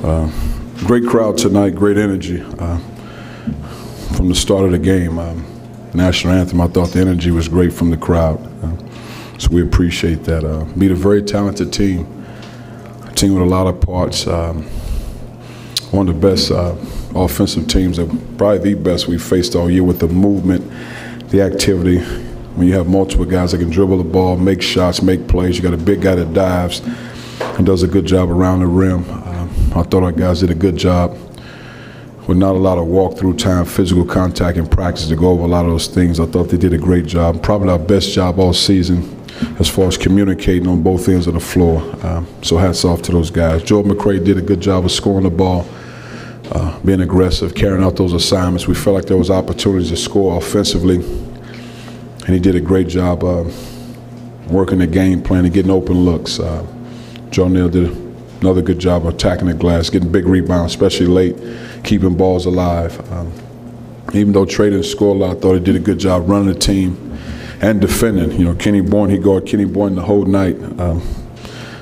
Great crowd tonight, great energy from the start of the game. National anthem, I thought the energy was great from the crowd. So we appreciate that. Beat a very talented team, a team with a lot of parts. One of the best offensive teams, probably the best we've faced all year with the movement, the activity. When you have multiple guys that can dribble the ball, make shots, make plays, you got a big guy that dives and does a good job around the rim. I thought our guys did a good job with not a lot of walk-through time, physical contact in practice to go over a lot of those things. I thought they did a great job, probably our best job all season as far as communicating on both ends of the floor. So hats off to those guys. Jordan McRae did a good job of scoring the ball, being aggressive, carrying out those assignments. We felt like there was opportunities to score offensively, and he did a great job working the game plan and getting open looks. Jonell did another good job of attacking the glass, getting big rebounds, especially late, keeping balls alive. Even though Trey didn't score a lot, I thought he did a good job running the team and defending. You know, Kenny Bourne, he guarded Kenny Bourne the whole night.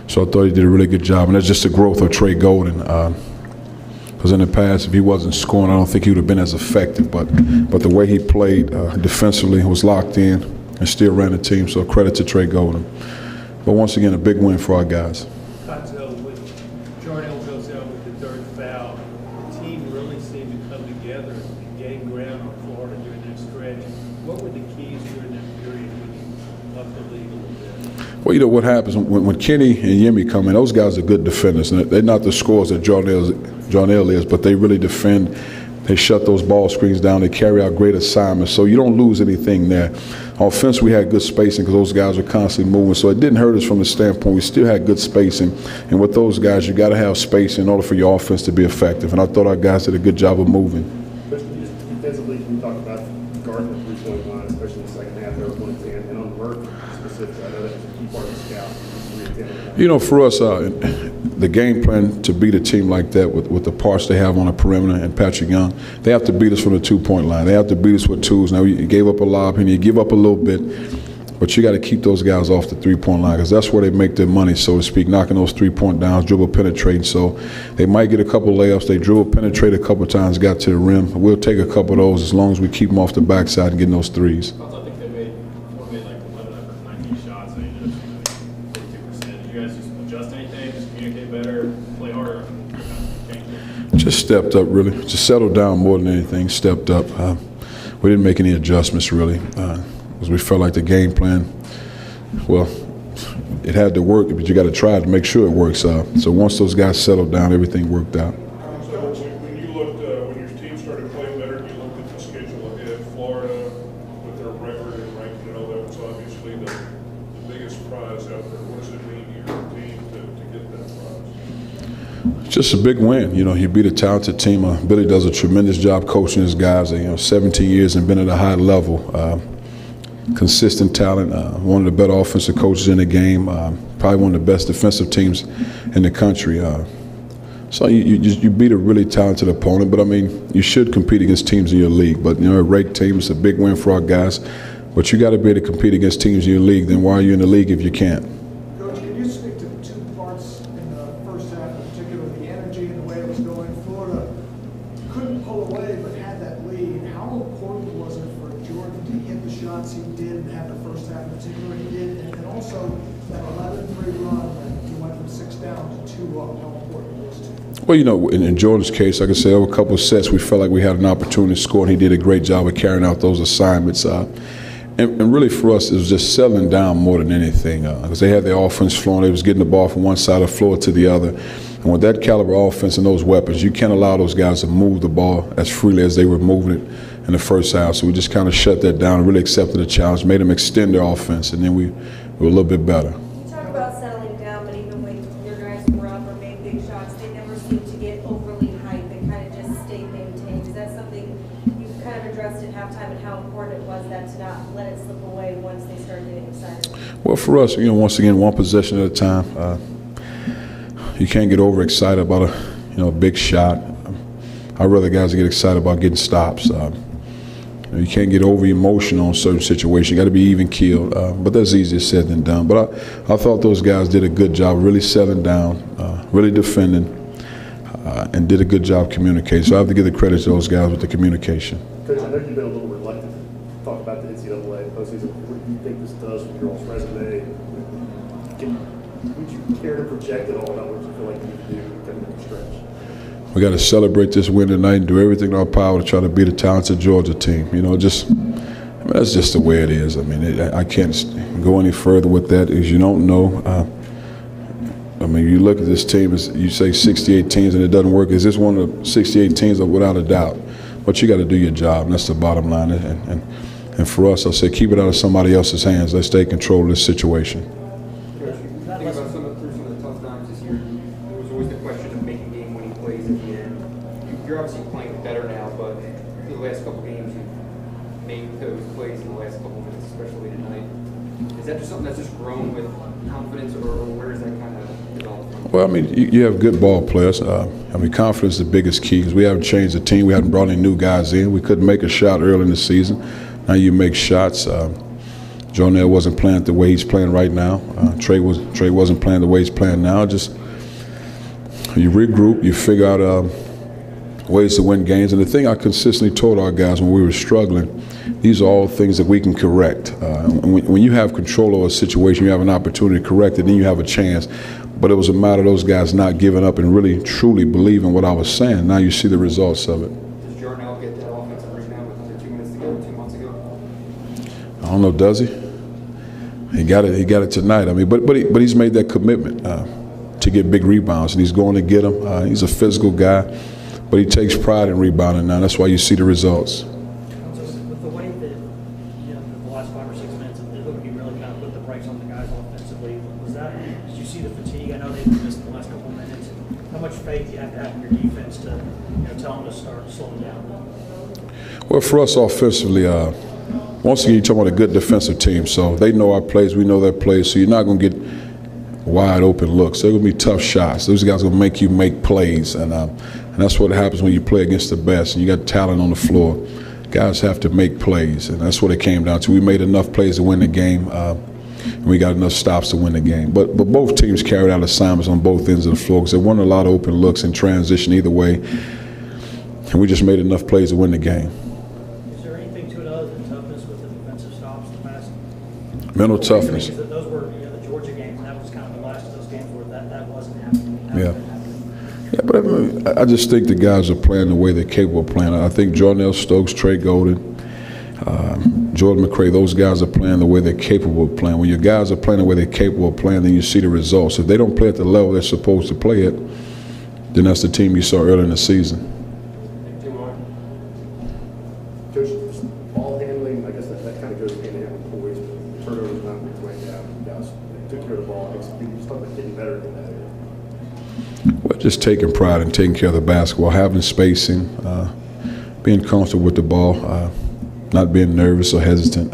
So I thought he did a really good job. And that's just the growth of Trey Golden. Because in the past, if he wasn't scoring, I don't think he would have been as effective. But the way he played defensively, was locked in, and still ran the team. So credit to Trey Golden. But once again, a big win for our guys. Jordan goes out with the third foul. The team really seemed to come together and gain ground on Florida during that stretch. What were the keys during that period when you upped the lead a little bit? Well, you know what happens when Kenny and Yemi come in, those guys are good defenders. And they're not the scorers that Jonell is, but they really defend. They shut those ball screens down. They carry out great assignments. So you don't lose anything there. Offense, we had good spacing because those guys were constantly moving. So it didn't hurt us from the standpoint. We still had good spacing. And with those guys, you got to have space in order for your offense to be effective. And I thought our guys did a good job of moving. Especially just defensively, can you talk about guarding the three-point line, especially in the second half, there was 1-10, and on work specifically, I know that was a key part of the scout. You know, for us, the game plan to beat a team like that with the parts they have on the perimeter and Patrick Young, they have to beat us from the two-point line. They have to beat us with twos. Now, you gave up a lob and you give up a little bit, but you got to keep those guys off the three-point line because that's where they make their money, so to speak, knocking those three-point downs, dribble penetrating. So they might get a couple layups. They dribble penetrate a couple times, got to the rim. We'll take a couple of those as long as we keep them off the backside and getting those threes. I think they made like 11 out of 19 shots. I mean, 42%. Did you guys just adjust anything, just communicate better, play harder? Just stepped up, really. Just settled down more than anything, stepped up. We didn't make any adjustments, really, because we felt like the game plan, well, it had to work, but you got to try to make sure it works. So once those guys settled down, everything worked out. So when you looked, when your team started playing better, you looked at the schedule ahead. Florida, with their record and ranking and all that, was obviously the biggest prize out there. What does it mean to your team to get that prize? Just a big win. You know, he beat a talented team. Billy does a tremendous job coaching his guys. 17 years and been at a high level. Consistent talent, one of the better offensive coaches in the game, probably one of the best defensive teams in the country. So you beat a really talented opponent, but I mean, you should compete against teams in your league. But, a ranked team is a big win for our guys. But you got to be able to compete against teams in your league. Then why are you in the league if you can't? Coach, can you speak to the two parts in the first half, in particular the energy and the way it was going? Florida couldn't pull away but had that lead. How important was it for Jordan to hit the shots he did and have the first half in particular he did? And also that 11-3 run when you went from 6 down to 2 up, how important was it? Well, in Jordan's case, like I said, there were a couple of sets we felt like we had an opportunity to score, and he did a great job of carrying out those assignments. And really for us, it was just settling down more than anything because they had their offense flowing. They was getting the ball from one side of the floor to the other. And with that caliber offense and those weapons, you can't allow those guys to move the ball as freely as they were moving it in the first half. So we just kind of shut that down and really accepted the challenge, made them extend their offense, and then we were a little bit better. You talk about settling down, but even when your guys were up or made big shots, they never seemed to get overly hyped. They kind of just stayed maintained. Is that something you kind of addressed at halftime and how important it was that to not let it slip away once they started getting excited? Well, for us, once again, one possession at a time. You can't get overexcited about a big shot. I'd rather guys get excited about getting stops. You can't get over emotional in certain situations. You got to be even keeled, but that's easier said than done. But I thought those guys did a good job, really settling down, really defending. and did a good job communicating. So I have to give the credit to those guys with the communication. Coach, I know you've been a little reluctant to talk about the NCAA postseason. What do you think this does for your all's resume? Would you care to project at all about what you feel like you need to do coming down the stretch? We got to celebrate this win tonight and do everything in our power to try to beat a talented Georgia team. You know, that's just the way it is. I mean, I can't go any further with that, as you don't know. I mean, you look at this team, you say 68 teams and it doesn't work. Is this one of the 68 teams? Without a doubt. But you got to do your job, and that's the bottom line. And for us, I say keep it out of somebody else's hands. Let's take control of this situation. Coach, you think about through some of the tough times this year, there was always the question of making game-winning plays at the end. You're obviously playing better now, but through the last couple games, you've made those plays in the last couple minutes, especially tonight. Is that just something that's just grown with confidence, or where is that kind of developed from? Well, I mean, you have good ball players. I mean, confidence is the biggest key because we haven't changed the team. We haven't brought any new guys in. We couldn't make a shot early in the season. Now you make shots. Jonell wasn't playing the way he's playing right now. Trey wasn't playing the way he's playing now. Just you regroup, you figure out ways to win games. And the thing I consistently told our guys when we were struggling, these are all things that we can correct. When you have control over a situation, you have an opportunity to correct it, then you have a chance. But it was a matter of those guys not giving up and really, truly believing what I was saying. Now you see the results of it. Does Jordan get that offensive rebound with under 2 minutes to go, 2 months ago? I don't know, does he? He got it. He got it tonight. I mean, but he's made that commitment to get big rebounds, and he's going to get them. He's a physical guy, but he takes pride in rebounding now. That's why you see the results. With the way that, you know, the last 5 or 6 minutes, it looked like you really kind of put the brakes on the guys offensively. Was that? Did you see the fatigue? I know they've missed in the last couple of minutes. How much faith do you have to have in your defense to, you know, tell them to start slowing down? Well, for us offensively, once again, you're talking about a good defensive team, so they know our plays, we know their plays, so you're not going to get wide open looks. They're going to be tough shots. Those guys are going to make you make plays, and that's what happens when you play against the best and you got talent on the floor. Guys have to make plays, and that's what it came down to. We made enough plays to win the game, and we got enough stops to win the game. But both teams carried out assignments on both ends of the floor because there weren't a lot of open looks in transition either way, and we just made enough plays to win the game. Mental toughness. Because those were, you know, the Georgia games, and that was kind of the last of those games where that wasn't happening. Yeah, but I mean, I just think the guys are playing the way they're capable of playing. I think Jornell Stokes, Trey Golden, Jordan McCray, those guys are playing the way they're capable of playing. When your guys are playing the way they're capable of playing, then you see the results. If they don't play at the level they're supposed to play at, then that's the team you saw early in the season. Coach, ball handling, I guess that kind of goes hand in hand with poise, but turnovers not being right down. Guys took care of the ball, executed. Just talk about getting better in that area. Well, just taking pride in taking care of the basketball, having spacing, being comfortable with the ball, not being nervous or hesitant,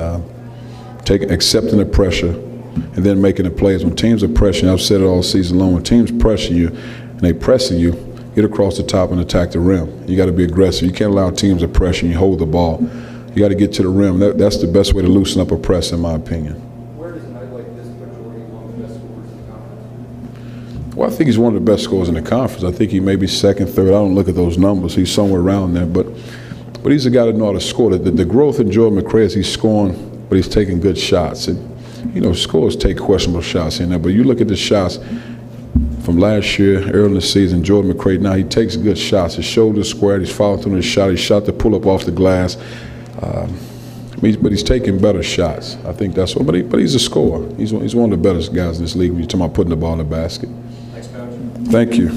accepting the pressure, and then making the plays. When teams are pressuring, I've said it all season long, when teams pressure you and they pressing you, get across the top and attack the rim. You got to be aggressive. You can't allow teams to pressure and you hold the ball. You got to get to the rim. That's the best way to loosen up a press, in my opinion. Where does a night like this put Jordan one of the best scorers in the conference? Well, I think he's one of the best scorers in the conference. I think he may be second, third. I don't look at those numbers. He's somewhere around there. But he's a guy that knows how to score. The growth in Jordan McCray is he's scoring, but he's taking good shots. And, you know, scores take questionable shots in there. But you look at the shots from last year, early in the season, Jordan McCray, now he takes good shots. His shoulder's squared. He's following through his shot. He shot the pull-up off the glass. But he's taking better shots. I think that's what. But he's a scorer. He's one of the better guys in this league when you're talking about putting the ball in the basket. Thanks, Coach. Thank you.